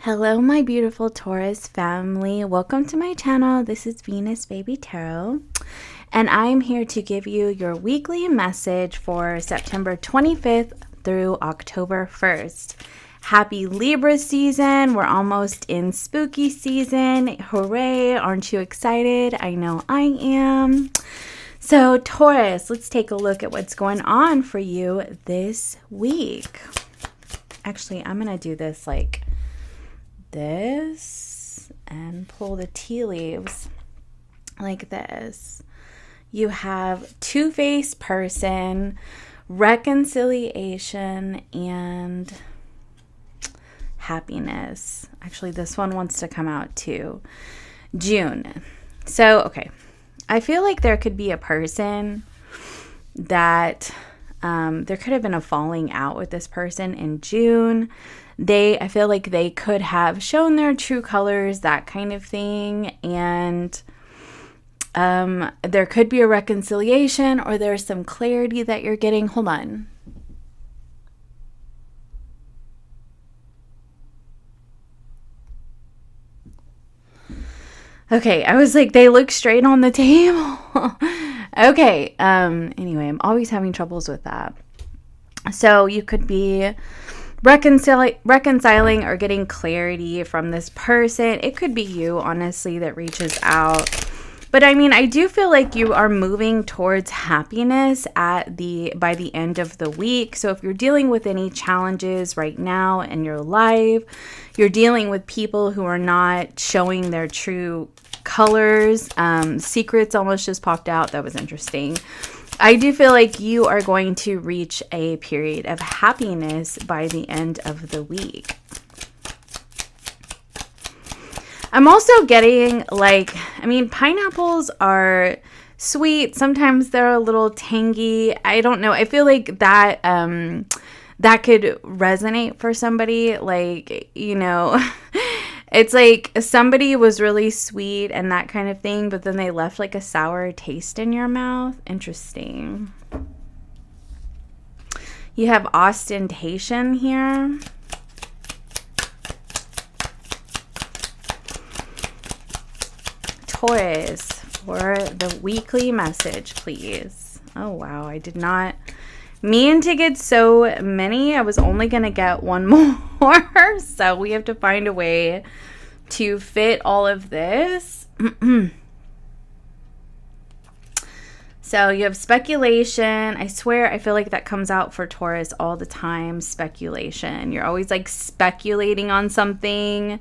Hello, my beautiful Taurus family. Welcome to my channel. This is Venus Baby Tarot, and I'm here to give you your weekly message for September 25th through October 1st. Happy Libra season. We're almost in spooky season. Hooray. Aren't you excited? I know I am. So, Taurus, let's take a look at what's going on for you this week. Actually, I'm going to do this like this and pull the tea leaves like this. You have two-faced person, reconciliation, and happiness. Actually, this one wants to come out too. June. So, okay. I feel like there could be a person that there could have been a falling out with this person in June. I feel like they could have shown their true colors, that kind of thing. And there could be a reconciliation, or there's some clarity that you're getting. Hold on. Okay, I was like, they look straight on the table. Okay, anyway, I'm always having troubles with that. So you could be reconciling or getting clarity from this person. It could be you, honestly, that reaches out. But I mean, I do feel like you are moving towards happiness by the end of the week. So if you're dealing with any challenges right now in your life, you're dealing with people who are not showing their true colors. Secrets almost just popped out. That was interesting. I do feel like you are going to reach a period of happiness by the end of the week. I'm also getting pineapples are sweet. Sometimes they're a little tangy. I don't know. I feel like that that could resonate for somebody. Like, you know, it's like somebody was really sweet and that kind of thing, but then they left like a sour taste in your mouth. Interesting. You have ostentation here. Taurus, for the weekly message, please. Oh, wow. I did not mean to get so many. I was only going to get one more. So we have to find a way to fit all of this. So you have speculation. I swear, I feel like that comes out for Taurus all the time. Speculation. You're always like speculating on something.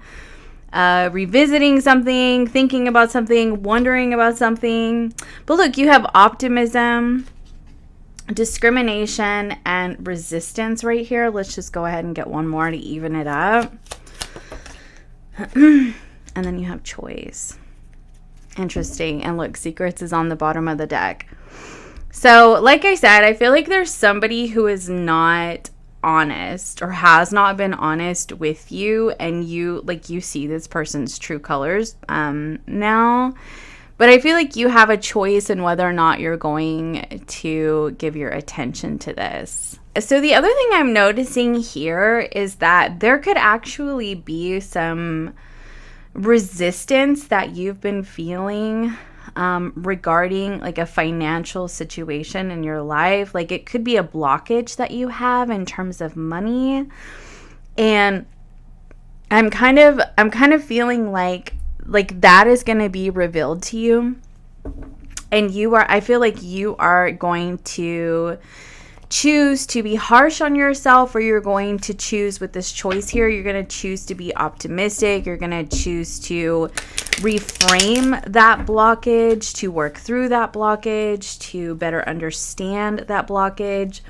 Revisiting something, thinking about something, wondering about something. But look, you have optimism, discrimination, and resistance right here. Let's just go ahead and get one more to even it up. And then you have choice. Interesting. And look, secrets is on the bottom of the deck. So, like I said, I feel like there's somebody who is not honest or has not been honest with you, and you see this person's true colors now. But I feel like you have a choice in whether or not you're going to give your attention to this. So the other thing I'm noticing here is that there could actually be some resistance that you've been feeling regarding like a financial situation in your life. Like it could be a blockage that you have in terms of money. And I'm kind of feeling like that is going to be revealed to you. And I feel like you are going to choose to be harsh on yourself, or you're going to choose with this choice here, you're going to choose to be optimistic. You're going to choose to reframe that blockage, to work through that blockage, to better understand that blockage.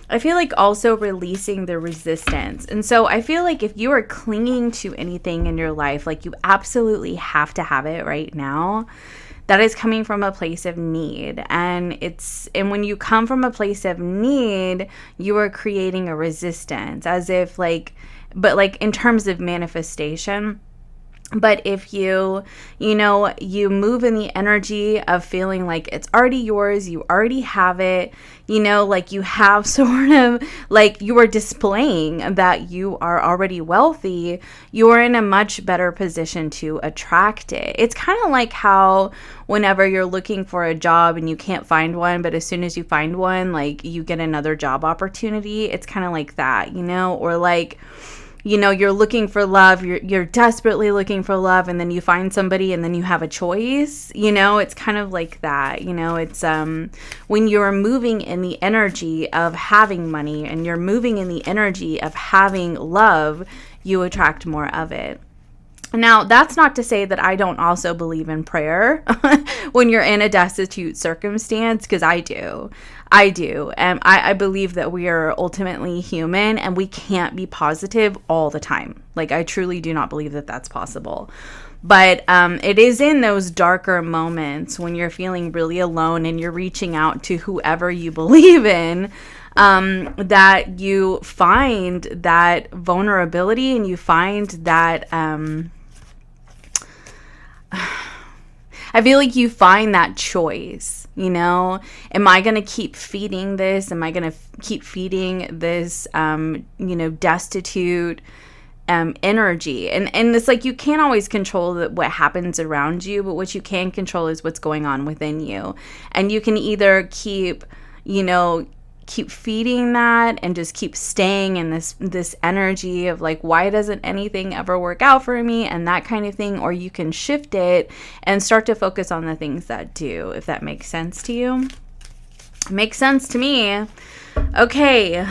I feel like also releasing the resistance. And so I feel like if you are clinging to anything in your life, like you absolutely have to have it right now, that is coming from a place of need. And when you come from a place of need, you are creating a resistance, as if but in terms of manifestation, But if you move in the energy of feeling like it's already yours, you already have it, like you have sort of like you are displaying that you are already wealthy, you are in a much better position to attract it. It's kind of like how whenever you're looking for a job and you can't find one, but as soon as you find one, like you get another job opportunity. It's kind of like that, or like, you're looking for love, you're desperately looking for love, and then you find somebody and then you have a choice, it's kind of like that, it's when you're moving in the energy of having money and you're moving in the energy of having love, you attract more of it. Now, that's not to say that I don't also believe in prayer when you're in a destitute circumstance, because I do. And I believe that we are ultimately human and we can't be positive all the time. Like, I truly do not believe that that's possible. But it is in those darker moments when you're feeling really alone and you're reaching out to whoever you believe in, that you find that vulnerability and you find that... I feel like you find that choice, am I going to keep feeding this? Am I going to keep feeding this, destitute energy? And it's like you can't always control what happens around you, but what you can control is what's going on within you. And you can either keep feeding that and just keep staying in this energy of like, why doesn't anything ever work out for me, and that kind of thing, or you can shift it and start to focus on the things that do, if that makes sense to you. It makes sense to me. Okay,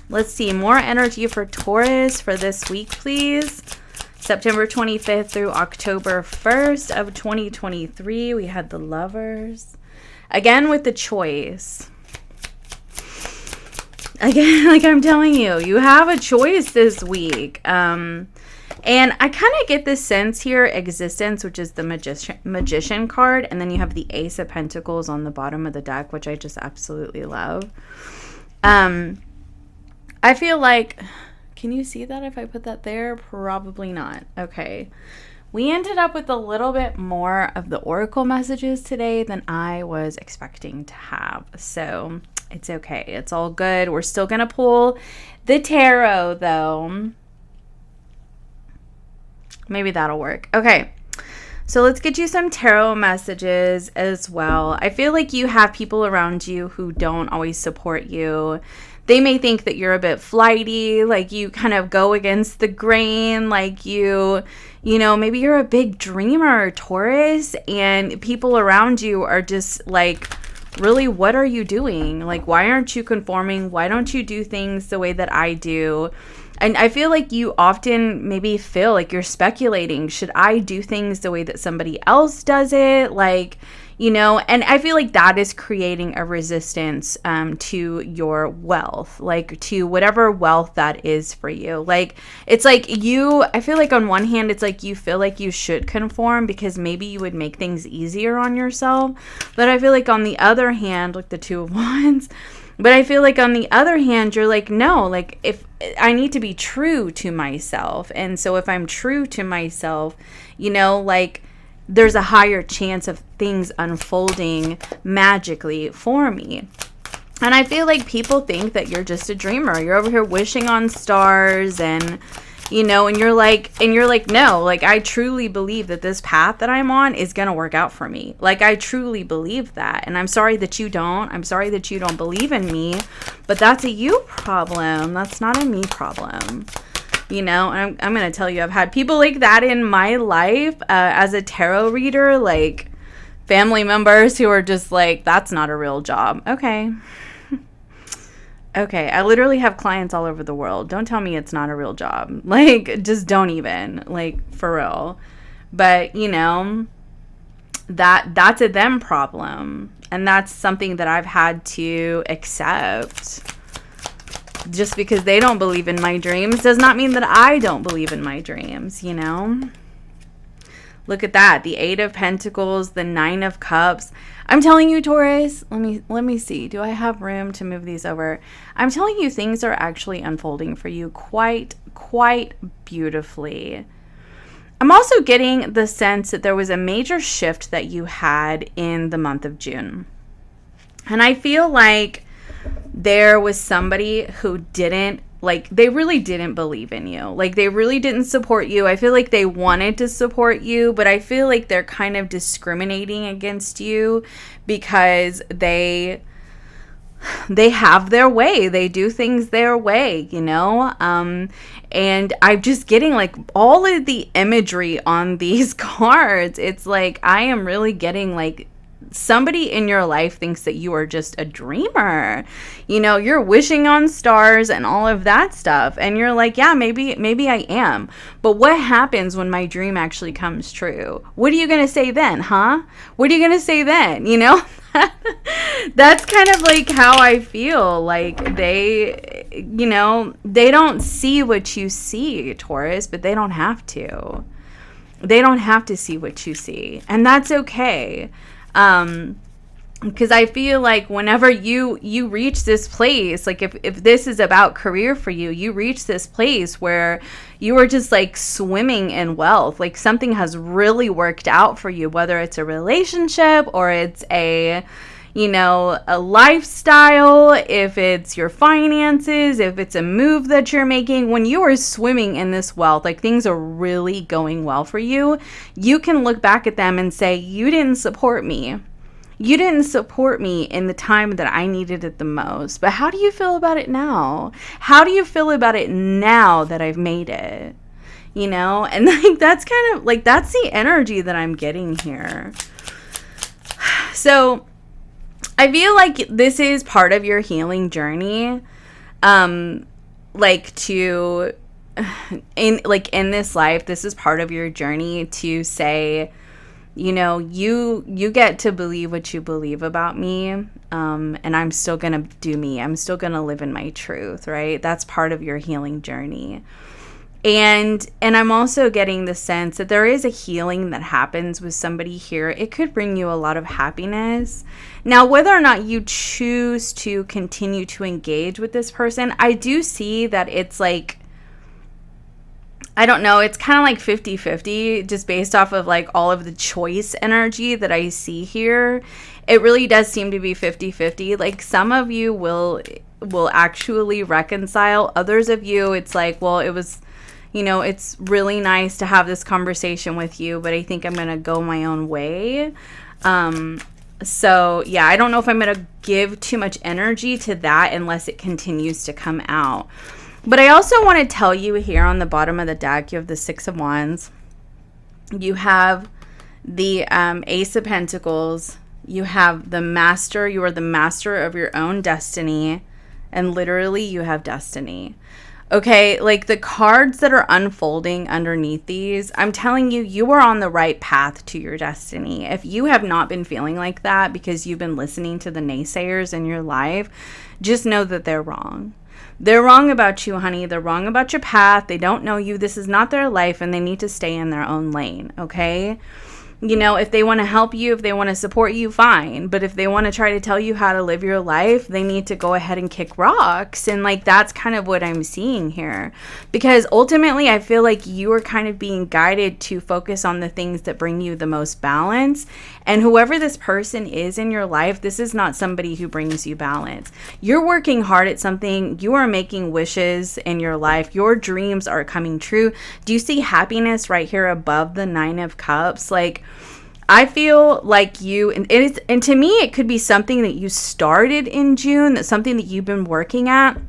let's see, more energy for Taurus for this week, please. September 25th through October 1st of 2023. We had the Lovers. Again with the choice. Again, like I'm telling you, you have a choice this week. And I kind of get this sense here, Existence, which is the magician card. And then you have the Ace of Pentacles on the bottom of the deck, which I just absolutely love. I feel like, can you see that if I put that there? Probably not. Okay. We ended up with a little bit more of the oracle messages today than I was expecting to have. So... it's okay. It's all good. We're still going to pull the tarot, though. Maybe that'll work. Okay. So let's get you some tarot messages as well. I feel like you have people around you who don't always support you. They may think that you're a bit flighty, like you kind of go against the grain, like maybe you're a big dreamer, Taurus, and people around you are just like, really, what are you doing? Like, why aren't you conforming? Why don't you do things the way that I do? And I feel like you often maybe feel like you're speculating. Should I do things the way that somebody else does it? Like, and I feel like that is creating a resistance to your wealth, like to whatever wealth that is for you. Like, it's like I feel like on one hand, it's like you feel like you should conform because maybe you would make things easier on yourself. But I feel like on the other hand, like the Two of Wands, but I feel like on the other hand, you're like, no, like if I need to be true to myself. And so if I'm true to myself, like, there's a higher chance of things unfolding magically for me. And I feel like people think that you're just a dreamer. You're over here wishing on stars and, and you're like, no, like I truly believe that this path that I'm on is going to work out for me. Like I truly believe that. And I'm sorry that you don't. I'm sorry that you don't believe in me, but that's a you problem. That's not a me problem. And I'm going to tell you, I've had people like that in my life as a tarot reader, like family members who are just like, that's not a real job. Okay. Okay. I literally have clients all over the world. Don't tell me it's not a real job. Like, just don't even, like, for real. But, that's a them problem. And that's something that I've had to accept. Just because they don't believe in my dreams does not mean that I don't believe in my dreams, Look at that. The Eight of Pentacles, the Nine of Cups. I'm telling you, Taurus, let me see. Do I have room to move these over? I'm telling you, things are actually unfolding for you quite beautifully. I'm also getting the sense that there was a major shift that you had in the month of June. And I feel like there was somebody who didn't, like, they really didn't believe in you. Like, they really didn't support you. I feel like they wanted to support you, but I feel like they're kind of discriminating against you because they have their way. They do things their way, you know? And I'm just getting like all of the imagery on these cards. It's like, I am really getting like somebody in your life thinks that you are just a dreamer. You know, you're wishing on stars and all of that stuff. And you're like, yeah, maybe I am. But what happens when my dream actually comes true? What are you going to say then, huh? What are you going to say then? You know? That's kind of like how I feel. Like they, you know, they don't see what you see, Taurus, but they don't have to. They don't have to see what you see. And that's okay. Because I feel like whenever you reach this place, like if this is about career for you, you reach this place where you are just like swimming in wealth, like something has really worked out for you, whether it's a relationship or it's a, you know, a lifestyle, if it's your finances, if it's a move that you're making. When you are swimming in this wealth, like things are really going well for you, you can look back at them and say, you didn't support me. You didn't support me in the time that I needed it the most. But how do you feel about it now? How do you feel about it now that I've made it? You know? And like that's kind of like, that's the energy that I'm getting here. So I feel like this is part of your healing journey. Like to in this life, this is part of your journey to say, you know, you get to believe what you believe about me, and I'm still going to do me. I'm still going to live in my truth, right? That's part of your healing journey. And I'm also getting the sense that there is a healing that happens with somebody here. It could bring you a lot of happiness. Now, whether or not you choose to continue to engage with this person, I do see that it's like, I don't know, it's kind of like 50-50 just based off of like all of the choice energy that I see here. It really does seem to be 50-50. Like some of you will actually reconcile. Others of you, it's like, well, it was, you know, it's really nice to have this conversation with you, but I think I'm going to go my own way. So yeah, I don't know if I'm going to give too much energy to that unless it continues to come out. But I also want to tell you here on the bottom of the deck, you have the Six of Wands. You have the Ace of Pentacles. You have the Master. You are the master of your own destiny. And literally, you have destiny. Okay, like the cards that are unfolding underneath these, I'm telling you, you are on the right path to your destiny. If you have not been feeling like that because you've been listening to the naysayers in your life, just know that they're wrong. They're wrong about you, honey. They're wrong about your path. They don't know you. This is not their life, and they need to stay in their own lane, okay? You know, if they want to help you, if they want to support you, fine. But if they want to try to tell you how to live your life, they need to go ahead and kick rocks. And like, that's kind of what I'm seeing here. Because ultimately, I feel like you are kind of being guided to focus on the things that bring you the most balance. And whoever this person is in your life, this is not somebody who brings you balance. You're working hard at something. You are making wishes in your life. Your dreams are coming true. Do you see happiness right here above the Nine of Cups? Like, I feel like you, and to me, it could be something that you started in June, that's something that you've been working at.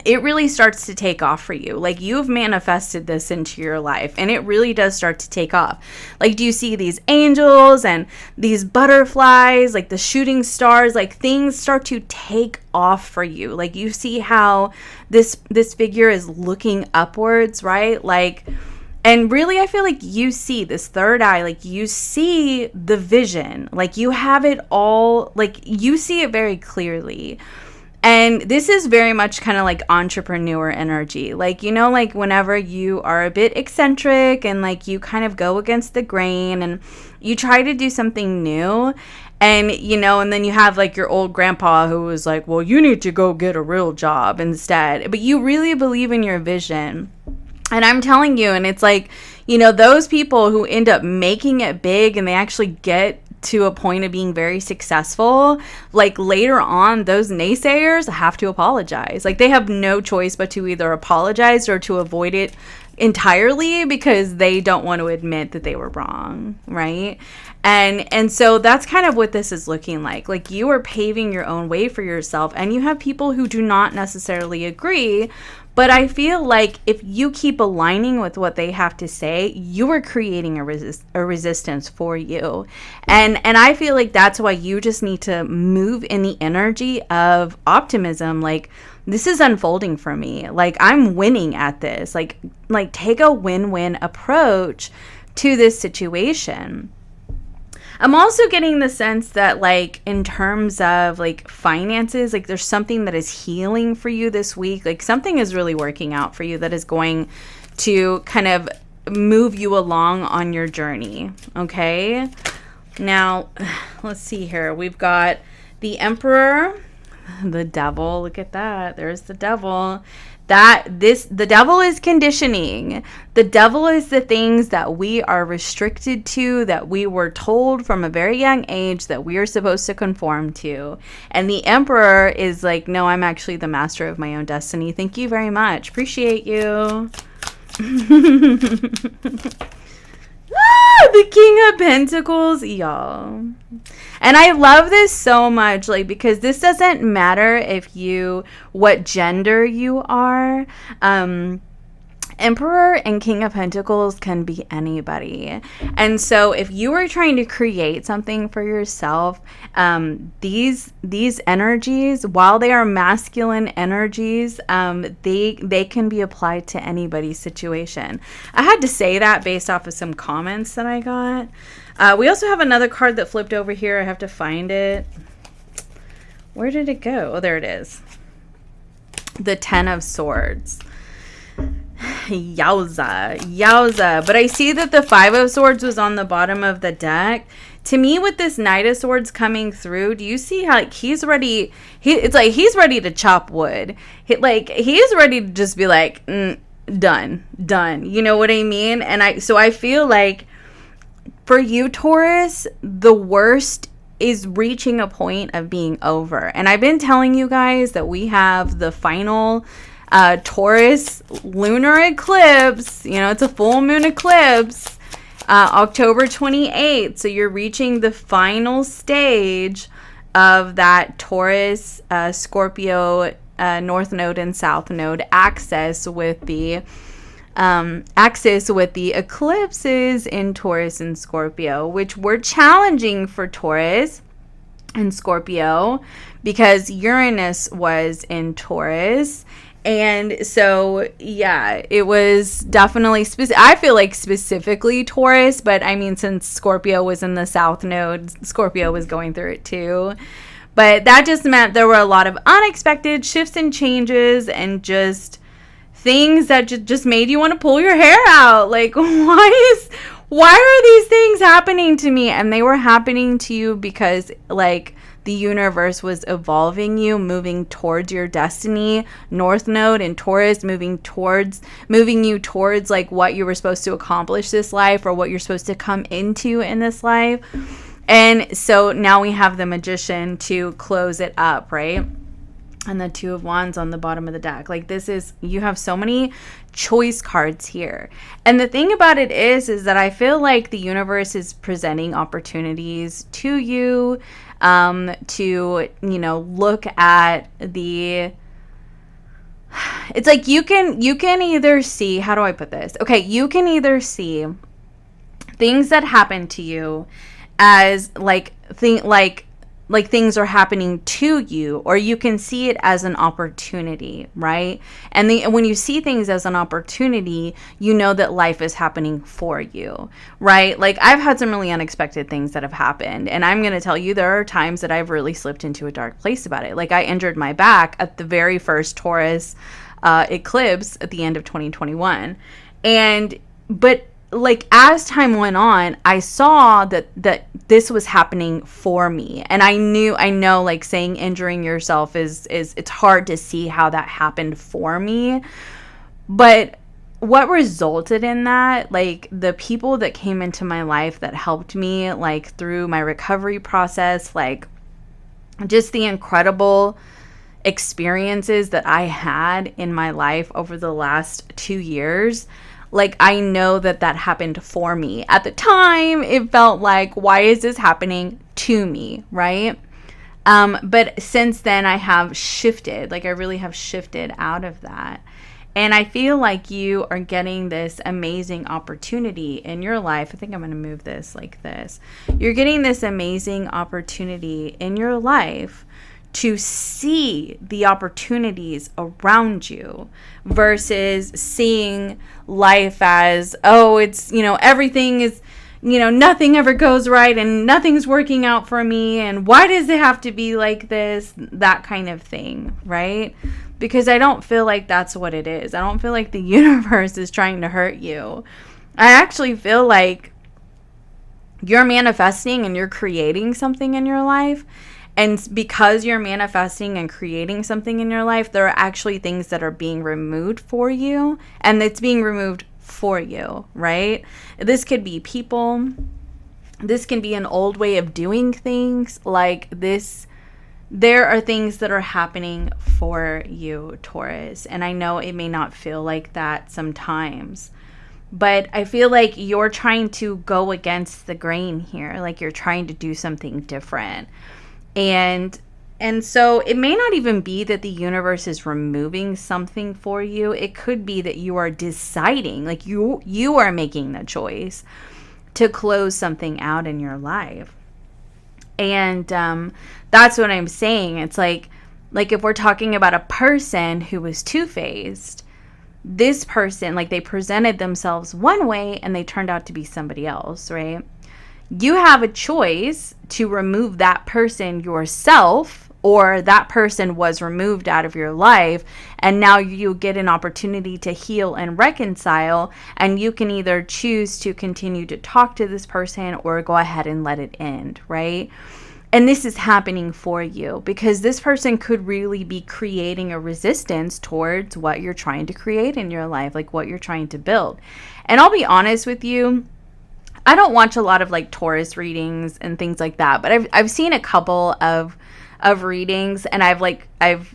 It really starts to take off for you. Like, you've manifested this into your life, and it really does start to take off. Like, do you see these angels and these butterflies, like the shooting stars, like things start to take off for you. Like, you see how this figure is looking upwards, right? Like, and really, I feel like you see this third eye, like you see the vision, like you have it all, like you see it very clearly. And this is very much kind of like entrepreneur energy. Like, you know, like whenever you are a bit eccentric and like you kind of go against the grain and you try to do something new, and, you know, and then you have like your old grandpa who was like, well, you need to go get a real job instead. But you really believe in your vision. And I'm telling you, and it's like, you know, those people who end up making it big and they actually get to a point of being very successful, like later on, those naysayers have to apologize. Like they have no choice but to either apologize or to avoid it entirely because they don't want to admit that they were wrong, right? And so that's kind of what this is looking like. Like you are paving your own way for yourself, and you have people who do not necessarily agree. But I feel like if you keep aligning with what they have to say, you are creating a resistance for you. And I feel like that's why you just need to move in the energy of optimism. Like, this is unfolding for me. Like, I'm winning at this. Like take a win-win approach to this situation. I'm also getting the sense that, like, in terms of, like, finances, like, there's something that is healing for you this week. Like, something is really working out for you that is going to kind of move you along on your journey, okay? Now, let's see here. We've got the Emperor, the Devil. Look at that. There's the Devil. The devil is conditioning. The devil is the things that we are restricted to, that we were told from a very young age that we are supposed to conform to. And the Emperor is like, no, I'm actually the master of my own destiny. Thank you very much. Appreciate you. The King of Pentacles, y'all. And I love this so much, like, because this doesn't matter what gender you are. Emperor and King of Pentacles can be anybody. And so if you are trying to create something for yourself, these energies, while they are masculine energies, they can be applied to anybody's situation. I had to say that based off of some comments that I got. We also have another card that flipped over here. I have to find it. Where did it go? Oh, there it is. The Ten of Swords. Yowza. But I see that the Five of Swords was on the bottom of the deck. To me, with this Knight of Swords coming through, do you see how, like, he's ready? It's like he's ready to chop wood. He's ready to just be like, done. You know what I mean? And I feel like for you, Taurus, the worst is reaching a point of being over. And I've been telling you guys that we have the final Taurus lunar eclipse. You know, it's a full moon eclipse, October 28th. So you're reaching the final stage of that Taurus, Scorpio, North Node and South Node axis with the eclipses in Taurus and Scorpio, which were challenging for Taurus and Scorpio because Uranus was in Taurus. And so, yeah, it was definitely I feel like specifically Taurus, but I mean, since Scorpio was in the South Node, Scorpio was going through it too. But that just meant there were a lot of unexpected shifts and changes and just things that just made you want to pull your hair out. Like, why are these things happening to me? And they were happening to you because, like, the universe was evolving you, moving towards your destiny. North Node and Taurus moving you towards, like, what you were supposed to accomplish this life or what you're supposed to come into in this life. And so now we have the Magician to close it up, right? And the Two of Wands on the bottom of the deck. Like, you have so many choice cards here. And the thing about it is that I feel like the universe is presenting opportunities to you, to, you know, look at it's like you can either see, how do I put this? Okay, you can either see things that happen to you as like things are happening to you, or you can see it as an opportunity, right? And when you see things as an opportunity, you know that life is happening for you, right? Like, I've had some really unexpected things that have happened, and I'm going to tell you, there are times that I've really slipped into a dark place about it. Like, I injured my back at the very first Taurus eclipse at the end of 2021. But like, as time went on, I saw that this was happening for me. And I know, like, saying injuring yourself is it's hard to see how that happened for me. But what resulted in that, like the people that came into my life that helped me like through my recovery process, like just the incredible experiences that I had in my life over the last 2 years, like I know that happened for me. At the time, it felt like, why is this happening to me, right? But since then, I have shifted, like I really have shifted out of that. And I feel like you are getting this amazing opportunity in your life. I think I'm going to move this like this. You're getting this amazing opportunity in your life to see the opportunities around you versus seeing life as, oh, it's, everything is, nothing ever goes right and nothing's working out for me. And why does it have to be like this? That kind of thing, right? Because I don't feel like that's what it is. I don't feel like the universe is trying to hurt you. I actually feel like you're manifesting and you're creating something in your life. And because you're manifesting and creating something in your life, there are actually things that are being removed for you. And it's being removed for you, right? This could be people. This can be an old way of doing things. Like this, there are things that are happening for you, Taurus. And I know it may not feel like that sometimes. But I feel like you're trying to go against the grain here. Like you're trying to do something different. And so it may not even be that the universe is removing something for you. It could be that you are deciding, like you are making the choice to close something out in your life. And that's what I'm saying. It's like if we're talking about a person who was two-faced, this person, like they presented themselves one way and they turned out to be somebody else, right? You have a choice to remove that person yourself, or that person was removed out of your life, and now you get an opportunity to heal and reconcile, and you can either choose to continue to talk to this person or go ahead and let it end, right? And this is happening for you because this person could really be creating a resistance towards what you're trying to create in your life, like what you're trying to build. And I'll be honest with you, I don't watch a lot of like Taurus readings and things like that, but I've seen a couple of readings, and I've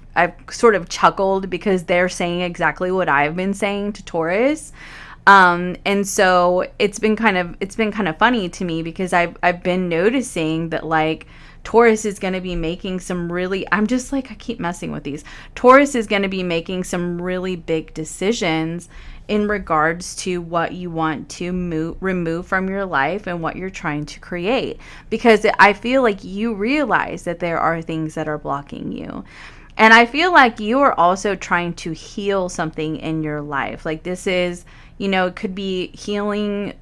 sort of chuckled because they're saying exactly what I've been saying to Taurus. And so it's been kind of funny to me because I've been noticing that like Taurus is going to be making some really, I'm just like, I keep messing with these. Taurus is going to be making some really big decisions in regards to what you want to remove from your life and what you're trying to create. Because I feel like you realize that there are things that are blocking you. And I feel like you are also trying to heal something in your life. Like this is, it could be healing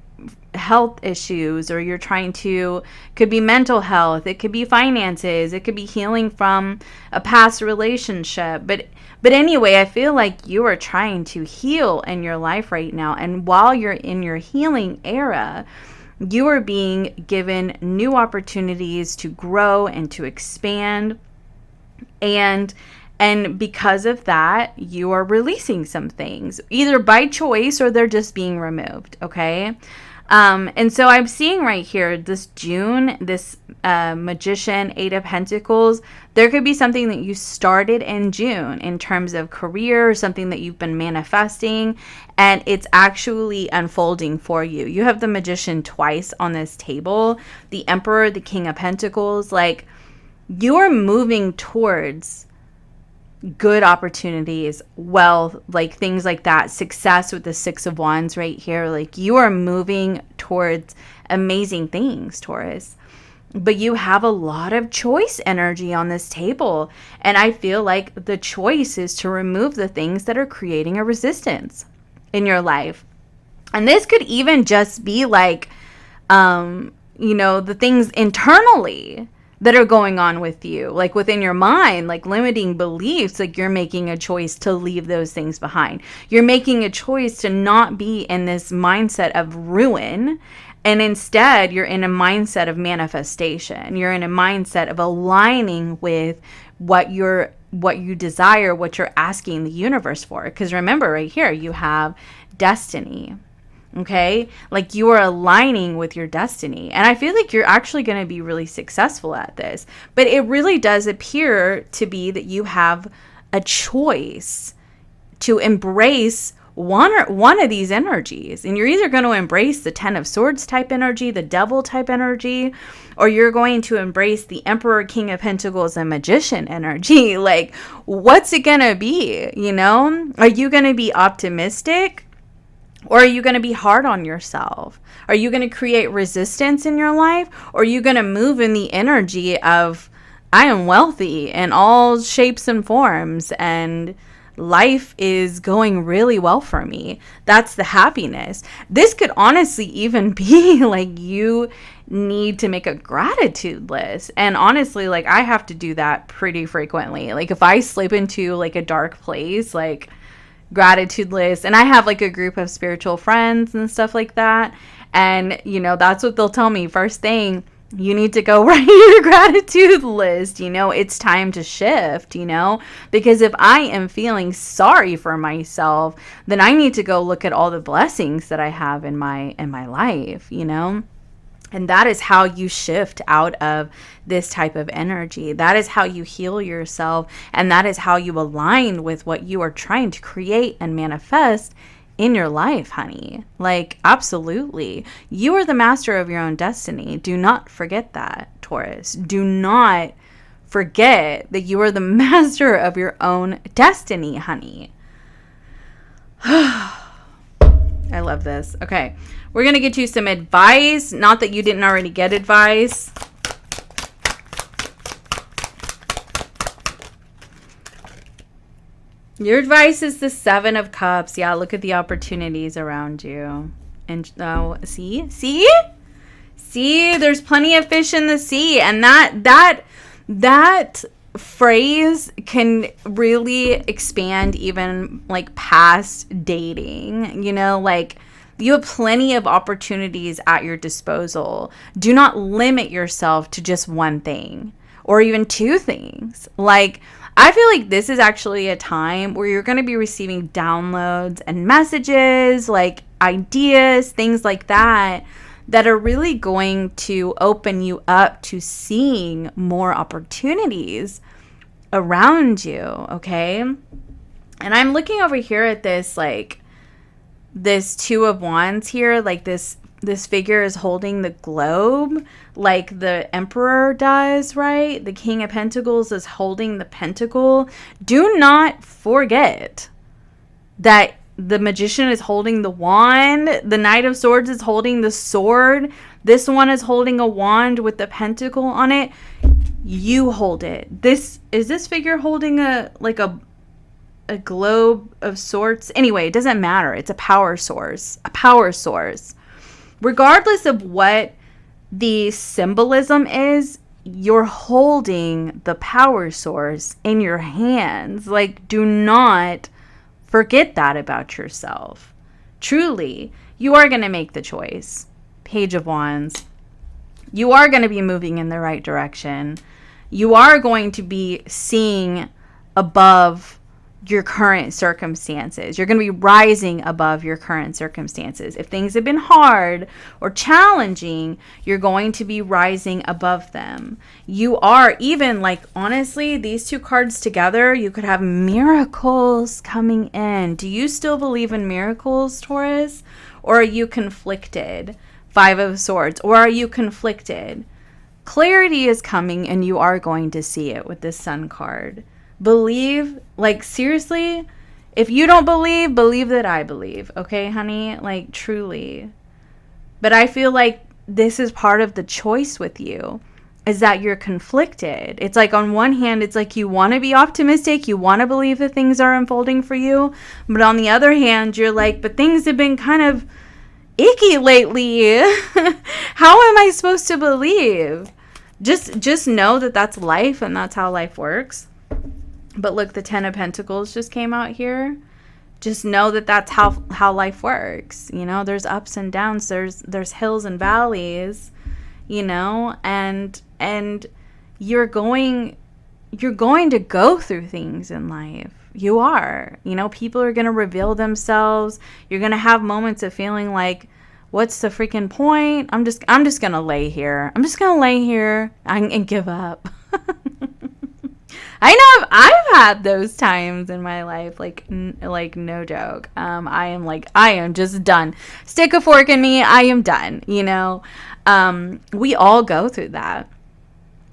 health issues, or you're trying to, could be mental health, it could be finances, it could be healing from a past relationship. But anyway, I feel like you are trying to heal in your life right now. And while you're in your healing era, you are being given new opportunities to grow and to expand. And because of that, you are releasing some things, either by choice or they're just being removed, okay? And so I'm seeing right here, this June, this Magician, 8 of Pentacles, there could be something that you started in June in terms of career, something that you've been manifesting, and it's actually unfolding for you. You have the Magician twice on this table, the Emperor, the King of Pentacles, like you're moving towards good opportunities, wealth, like things like that, success with the 6 of Wands right here. Like you are moving towards amazing things, Taurus. But you have a lot of choice energy on this table. And I feel like the choice is to remove the things that are creating a resistance in your life. And this could even just be like, the things internally that are going on with you, like within your mind, like limiting beliefs, like you're making a choice to leave those things behind. You're making a choice to not be in this mindset of ruin, and instead you're in a mindset of manifestation. You're in a mindset of aligning with what you're what you desire, what you're asking the universe for. Because remember, right here, you have destiny. Okay? Like, you are aligning with your destiny. And I feel like you're actually going to be really successful at this. But it really does appear to be that you have a choice to embrace one of these energies. And you're either going to embrace the Ten of Swords type energy, the Devil type energy, or you're going to embrace the Emperor, King of Pentacles, and Magician energy. Like, what's it going to be? You know? Are you going to be optimistic? Or are you going to be hard on yourself? Are you going to create resistance in your life? Or are you going to move in the energy of, I am wealthy in all shapes and forms, and life is going really well for me? That's the happiness. This could honestly even be like you need to make a gratitude list. And honestly, like, I have to do that pretty frequently. Like, if I slip into like a dark place, like, gratitude list. And I have like a group of spiritual friends and stuff like that. And, you know, that's what they'll tell me. First thing, you need to go write your gratitude list. You know, it's time to shift, you know, because if I am feeling sorry for myself, then I need to go look at all the blessings that I have in my life, you know. And that is how you shift out of this type of energy. That is how you heal yourself. And that is how you align with what you are trying to create and manifest in your life, honey. Like, absolutely. You are the master of your own destiny. Do not forget that, Taurus. Do not forget that you are the master of your own destiny, honey. I love this. Okay. We're going to get you some advice. Not that you didn't already get advice. Your advice is the Seven of Cups. Yeah, look at the opportunities around you. And see, there's plenty of fish in the sea. And that phrase can really expand even like past dating, you know, like, you have plenty of opportunities at your disposal. Do not limit yourself to just one thing or even two things. Like, I feel like this is actually a time where you're going to be receiving downloads and messages, like ideas, things like that, that are really going to open you up to seeing more opportunities around you, okay? And I'm looking over here at this, like, this Two of Wands here, like this figure is holding the globe like the Emperor does, right? The King of Pentacles is holding the pentacle. Do not forget that the Magician is holding the wand. The Knight of Swords is holding the sword. This one is holding a wand with the pentacle on it. You hold it. Is this figure holding a globe of sorts? Anyway, it doesn't matter. It's a power source. Regardless of what the symbolism is, you're holding the power source in your hands. Like, do not forget that about yourself. Truly, you are going to make the choice. Page of Wands. You are going to be moving in the right direction. You are going to be seeing above your current circumstances. You're going to be rising above your current circumstances. If things have been hard or challenging, you're going to be rising above them. You are even, like, honestly, these two cards together, you could have miracles coming in. Do you still believe in miracles, Taurus? Or are you conflicted? Five of Swords. Or are you conflicted? Clarity is coming and you are going to see it with this Sun card. Believe, like, seriously, if you don't believe that I believe, okay, honey? Like, truly. But I feel like this is part of the choice with you, is that you're conflicted. It's like, on one hand, it's like you want to be optimistic, you want to believe that things are unfolding for you, but on the other hand, you're like, but things have been kind of icky lately. How am I supposed to believe? Just know that that's life and that's how life works. But look, the Ten of Pentacles just came out here. Just know that that's how life works. You know, there's ups and downs. There's hills and valleys, you know, and you're going you're going to go through things in life. You are. You know, people are going to reveal themselves. You're going to have moments of feeling like, what's the freaking point? I'm just going to lay here. I'm just going to lay here and give up. I know I've had those times in my life, like no joke. I am just done. Stick a fork in me. I am done. You know, we all go through that.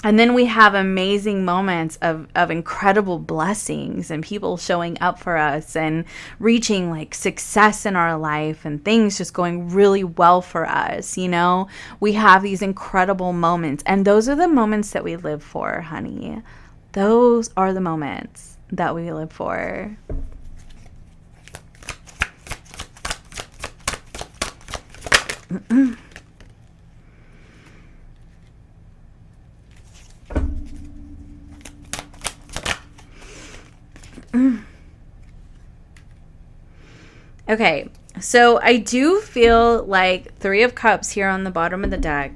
And then we have amazing moments of incredible blessings and people showing up for us and reaching like success in our life and things just going really well for us. You know, we have these incredible moments, and those are the moments that we live for, honey. Those are the moments that we live for. Okay, so I do feel like 3 of Cups here on the bottom of the deck.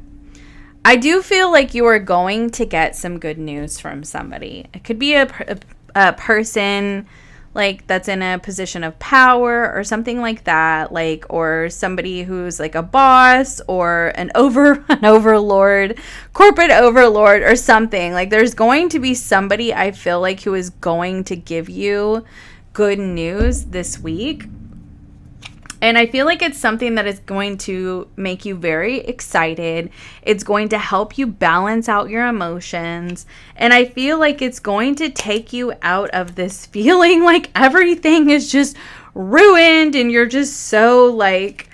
I do feel like you are going to get some good news from somebody. It could be a person like that's in a position of power or something like that, like, or somebody who's like a boss or an overlord, corporate overlord or something. Like, there's going to be somebody, I feel like, who is going to give you good news this week. And I feel like it's something that is going to make you very excited. It's going to help you balance out your emotions. And I feel like it's going to take you out of this feeling like everything is just ruined and you're just so like,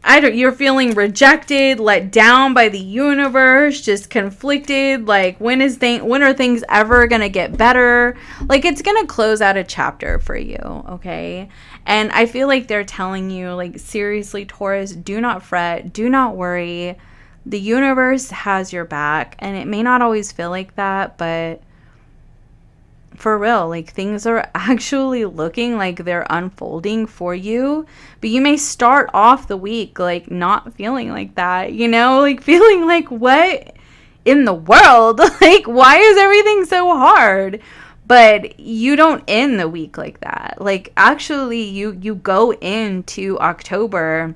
you're feeling rejected, let down by the universe, just conflicted. Like, when are things ever going to get better? Like, it's going to close out a chapter for you, okay? And I feel like they're telling you, like, seriously, Taurus, do not fret, do not worry. The universe has your back, and it may not always feel like that, but for real, like, things are actually looking like they're unfolding for you. But you may start off the week like not feeling like that, you know, like feeling like, what in the world? Like, why is everything so hard? But you don't end the week like that. Like, actually, you go into October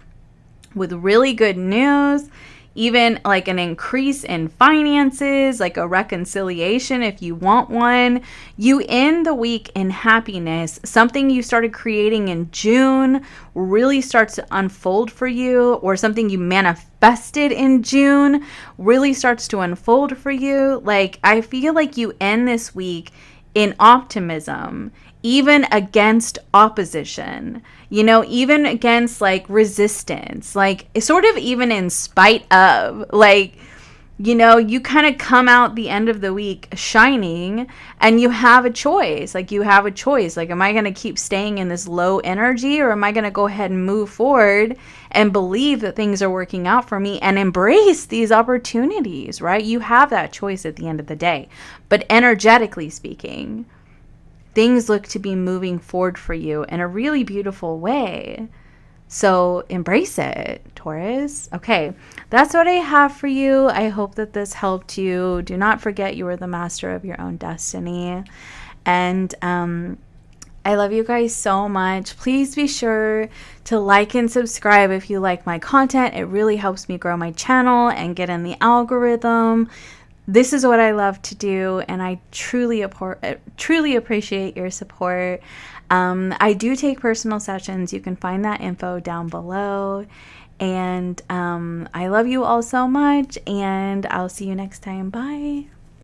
with really good news, even like an increase in finances, like a reconciliation if you want one. You end the week in happiness. Something you started creating in June really starts to unfold for you, or something you manifested in June really starts to unfold for you. Like, I feel like you end this week in optimism, even against opposition, you know, even against like resistance, like sort of even in spite of, like, you know, you kind of come out the end of the week shining, and you have a choice. Like, you have a choice. Like, am I going to keep staying in this low energy, or am I going to go ahead and move forward and believe that things are working out for me and embrace these opportunities, right? You have that choice at the end of the day. But energetically speaking, things look to be moving forward for you in a really beautiful way. So embrace it, Taurus. Okay, that's what I have for you. I hope that this helped you. Do not forget you are the master of your own destiny. And I love you guys so much. Please be sure to like and subscribe if you like my content. It really helps me grow my channel and get in the algorithm. This is what I love to do, and I truly appreciate your support. I do take personal sessions. You can find that info down below. And I love you all so much, and I'll see you next time. Bye.